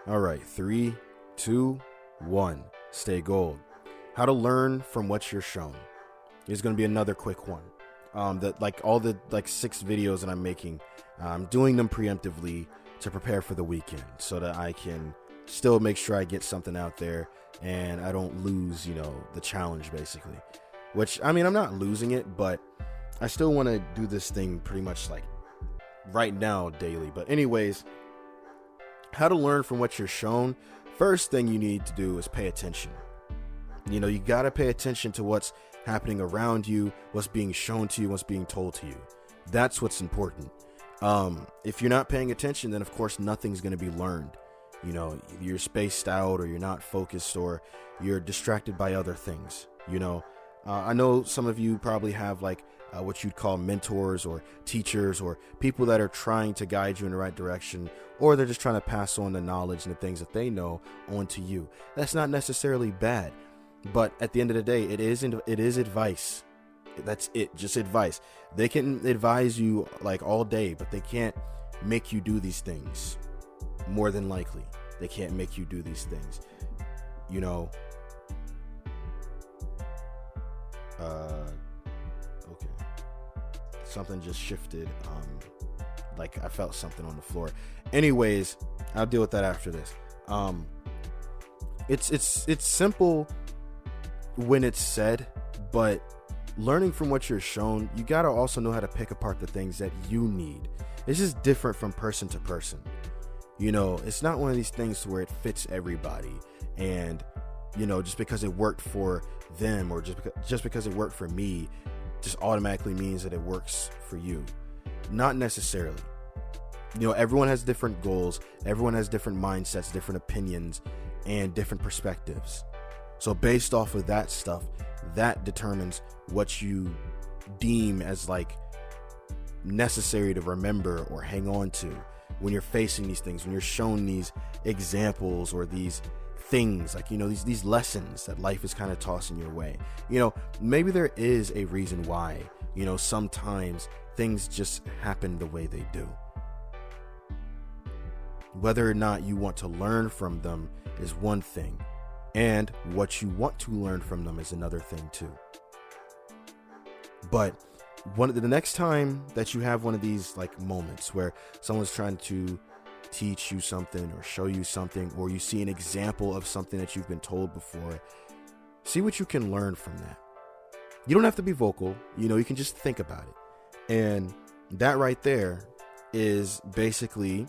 All right, 3, 2, 1. Stay gold. How to learn from what you're shown. Here's going to be another quick one. That like all the 6 videos that I'm making, I'm doing them preemptively to prepare for the weekend so that I can still make sure I get something out there and I don't lose, the challenge basically. Which, I mean, I'm not losing it, but I still want to do this thing pretty much like right now daily. But anyways, how to learn from what you're shown. First thing you need to do is pay attention. You got to pay attention to what's happening around you, what's being shown to you, what's being told to you. That's what's important. If you're not paying attention, then of course nothing's going to be learned. You're spaced out, or you're not focused, or you're distracted by other things. I know some of you probably have what you'd call mentors or teachers or people that are trying to guide you in the right direction, or they're just trying to pass on the knowledge and the things that they know onto you. That's not necessarily bad, but at the end of the day, it is advice. That's it, just advice. They can advise you all day, but they can't make you do these things. More than likely, they can't make you do these things. Okay. Something just shifted. I felt something on the floor. Anyways, I'll deal with that after this. It's simple when it's said, but learning from what you're shown, you gotta also know how to pick apart the things that you need. It's just different from person to person. It's not one of these things where it fits everybody, and just because it worked for them, or just because it worked for me, just automatically means that it works for you. Not necessarily. Everyone has different goals, everyone has different mindsets, different opinions, and different perspectives. So based off of that stuff, that determines what you deem as necessary to remember or hang on to when you're facing these things, when you're shown these examples or these things, these lessons that life is kind of tossing your way. Maybe there is a reason why, sometimes things just happen the way they do. Whether or not you want to learn from them is one thing, and what you want to learn from them is another thing too. But the next time that you have one of these moments where someone's trying to teach you something or show you something, or you see an example of something that you've been told before, see what you can learn from that. You don't have to be vocal, you can just think about it. And that right there is basically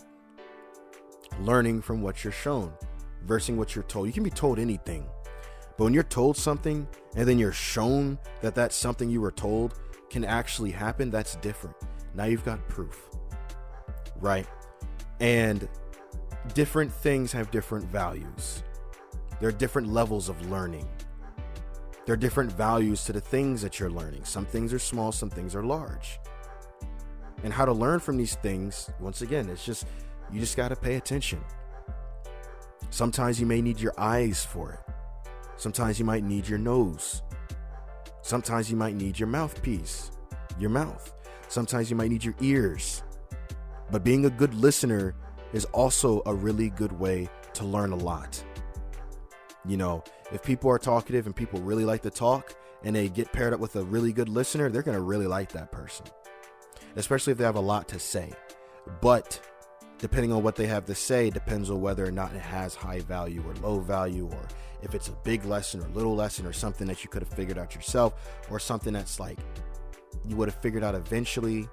learning from what you're shown versus what you're told. You can be told anything, but when you're told something and then you're shown that that's something you were told can actually happen, that's different. Now you've got proof, right? And different things have different values. There are different levels of learning. There are different values to the things that you're learning. Some things are small, some things are large. And how to learn from these things, once again, you just got to pay attention. Sometimes you may need your eyes for it. Sometimes you might need your nose. Sometimes you might need your mouthpiece, your mouth. Sometimes you might need your ears. But being a good listener is also a really good way to learn a lot. If people are talkative and people really like to talk and they get paired up with a really good listener, they're going to really like that person, especially if they have a lot to say. But depending on what they have to say depends on whether or not it has high value or low value, or if it's a big lesson or little lesson, or something that you could have figured out yourself, or something that's you would have figured out eventually.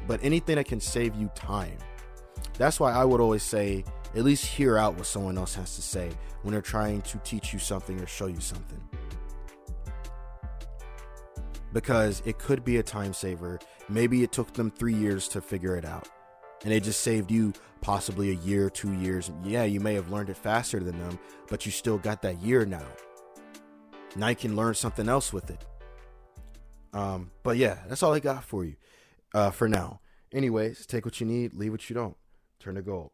But anything that can save you time. That's why I would always say, at least hear out what someone else has to say when they're trying to teach you something or show you something. Because it could be a time saver. Maybe it took them 3 years to figure it out, and it just saved you possibly a year, 2 years. Yeah, you may have learned it faster than them, but you still got that year now. Now you can learn something else with it. But yeah, that's all I got for you for now. Anyways, take what you need, leave what you don't. Turn to gold.